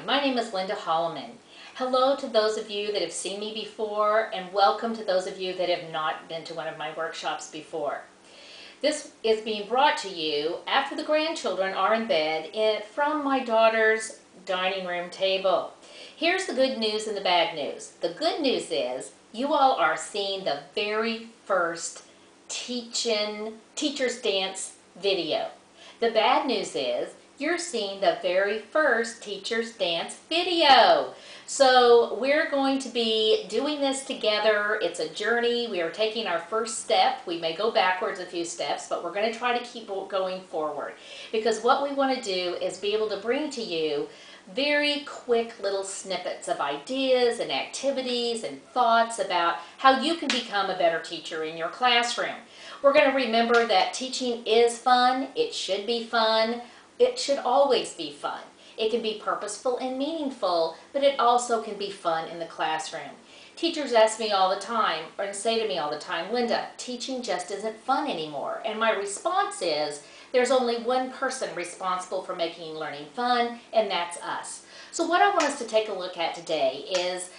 My name is Linda Holliman. Hello to those of you that have seen me before, and welcome to those of you that have not been to one of my workshops before. This is being brought to you after the grandchildren are in bed from my daughter's dining room table. Here's the good news and the bad news. The good news is you all are seeing the very first Teacher's Dance video. The bad news is you're seeing the very first Teacher's Dance video. So we're going to be doing this together. It's a journey. We are taking our first step. We may go backwards a few steps, but we're going to try to keep going forward. Because what we want to do is be able to bring to you very quick little snippets of ideas and activities and thoughts about how you can become a better teacher in your classroom. We're going to remember that teaching is fun. It should be fun. It should always be fun. It can be purposeful and meaningful, but it also can be fun in the classroom. Teachers ask me all the time, or say to me all the time, Linda, teaching just isn't fun anymore. And my response is, there's only one person responsible for making learning fun, and that's us. So what I want us to take a look at today is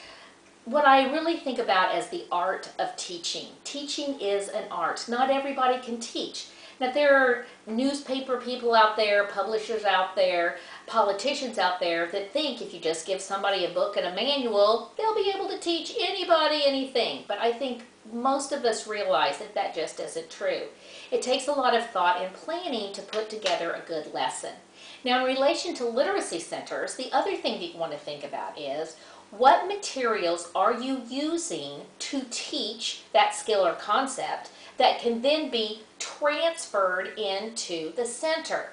what I really think about as the art of teaching. Teaching is an art. Not everybody can teach. Now there are newspaper people out there, publishers out there, politicians out there that think if you just give somebody a book and a manual, they'll be able to teach anybody anything. But I think most of us realize that that just isn't true. It takes a lot of thought and planning to put together a good lesson. Now in relation to literacy centers, the other thing that you want to think about is what materials are you using to teach that skill or concept that can then be transferred into the center.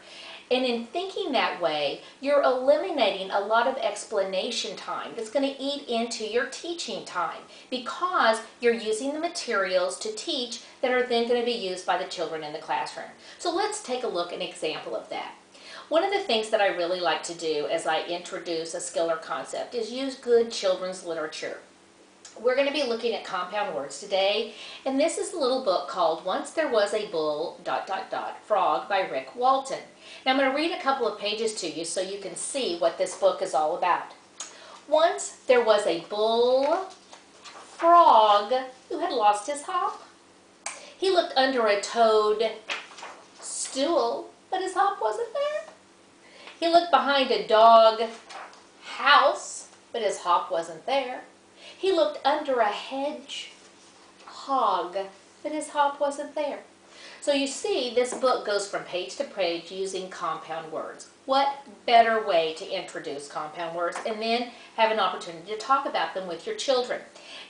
And in thinking that way, you're eliminating a lot of explanation time that's going to eat into your teaching time because you're using the materials to teach that are then going to be used by the children in the classroom. So let's take a look at an example of that. One of the things that I really like to do as I introduce a skill or concept is use good children's literature. We're going to be looking at compound words today, and this is a little book called Once There Was a Bull, ... Frog by Rick Walton. Now I'm going to read a couple of pages to you so you can see what this book is all about. Once there was a bull frog who had lost his hop. He looked under a toad stool, but his hop wasn't there. He looked behind a dog house, but his hop wasn't there. He looked under a hedge hog, but his hop wasn't there. So you see, this book goes from page to page using compound words. What better way to introduce compound words and then have an opportunity to talk about them with your children?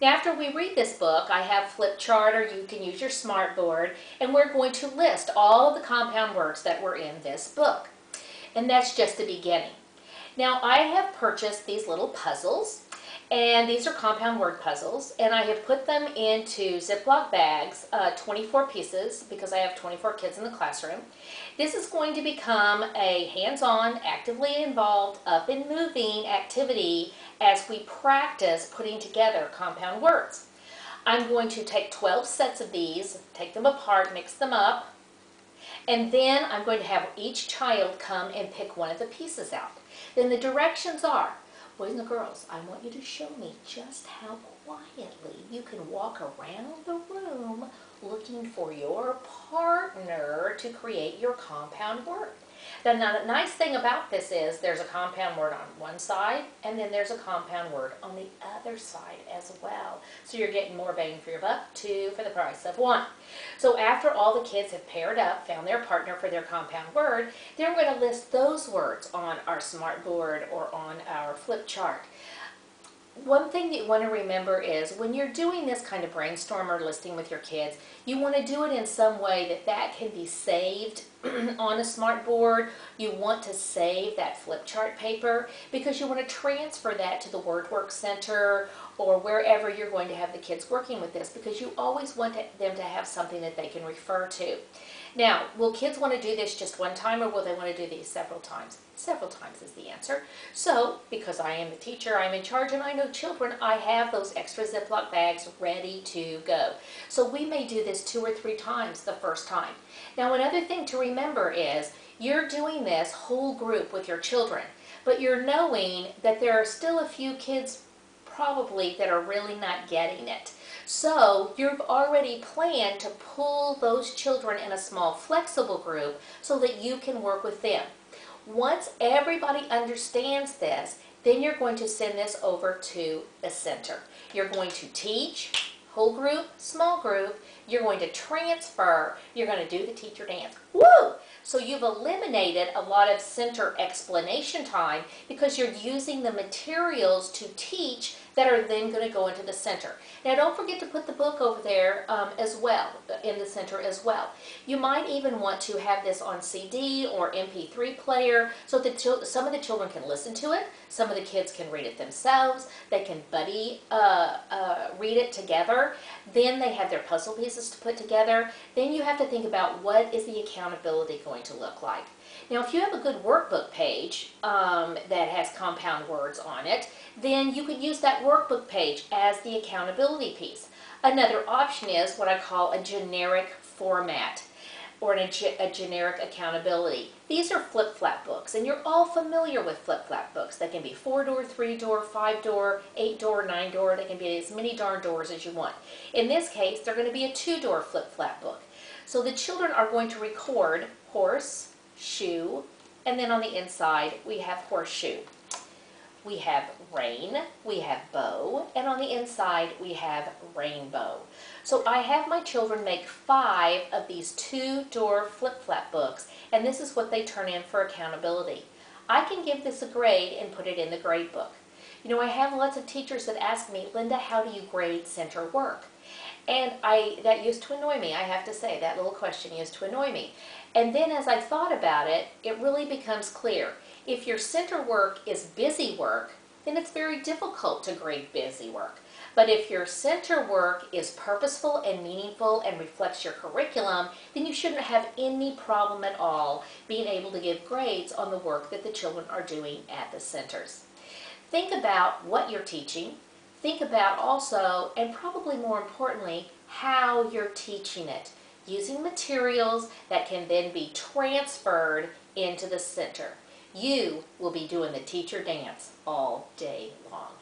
Now, after we read this book, I have flip chart, or you can use your smartboard, and we're going to list all of the compound words that were in this book. And that's just the beginning. Now, I have purchased these little puzzles. And these are compound word puzzles, and I have put them into Ziploc bags, 24 pieces, because I have 24 kids in the classroom. This is going to become a hands-on, actively involved, up and moving activity as we practice putting together compound words. I'm going to take 12 sets of these, take them apart, mix them up, and then I'm going to have each child come and pick one of the pieces out. Then the directions are, boys and girls, I want you to show me just how quietly you can walk around the room looking for your partner to create your compound word. Now, the nice thing about this is there's a compound word on one side, and then there's a compound word on the other side as well. So you're getting more bang for your buck, 2 for the price of 1. So after all the kids have paired up, found their partner for their compound word, then we're going to list those words on our smartboard or on our flip chart. One thing that you want to remember is when you're doing this kind of brainstorm or listing with your kids, you want to do it in some way that that can be saved on a smartboard. You want to save that flip chart paper because you want to transfer that to the Word Work Center or wherever you're going to have the kids working with this, because you always want them to have something that they can refer to. Now, will kids want to do this just one time, or will they want to do these several times? Several times is the answer. So, because I am the teacher, I'm in charge, and I know children, I have those extra Ziploc bags ready to go. So we may do this 2 or 3 times the first time. Now, another thing to remember is you're doing this whole group with your children, but you're knowing that there are still a few kids probably that are really not getting it. So you've already planned to pull those children in a small flexible group so that you can work with them. Once everybody understands this, then you're going to send this over to the center. You're going to teach, whole group, small group, you're going to transfer, you're going to do the teacher dance. Woo! So you've eliminated a lot of center explanation time because you're using the materials to teach that are then going to go into the center. Now don't forget to put the book over there as well, in the center as well. You might even want to have this on CD or MP3 player so that some of the children can listen to it, some of the kids can read it themselves, they can buddy read it together, then they have their puzzle pieces to put together. Then you have to think about what is the accountability going to look like. Now, if you have a good workbook page that has compound words on it, then you could use that workbook page as the accountability piece. Another option is what I call a generic format or a generic accountability. These are flip-flap books, and you're all familiar with flip-flap books. They can be 4-door, 3-door, 5-door, 8-door, 9-door. They can be as many darn doors as you want. In this case, they're going to be a 2-door flip-flap book. So the children are going to record horse, shoe, and then on the inside we have horseshoe. We have rain, we have bow, and on the inside we have rainbow. So I have my children make 5 of these 2-door flip-flap books, and this is what they turn in for accountability. I can give this a grade and put it in the grade book. You know, I have lots of teachers that ask me, Linda, how do you grade center work? And that used to annoy me, I have to say. That little question used to annoy me. And then as I thought about it, it really becomes clear. If your center work is busy work, then it's very difficult to grade busy work. But if your center work is purposeful and meaningful and reflects your curriculum, then you shouldn't have any problem at all being able to give grades on the work that the children are doing at the centers. Think about what you're teaching. Think about also, and probably more importantly, how you're teaching it, using materials that can then be transferred into the center. You will be doing the teacher dance all day long.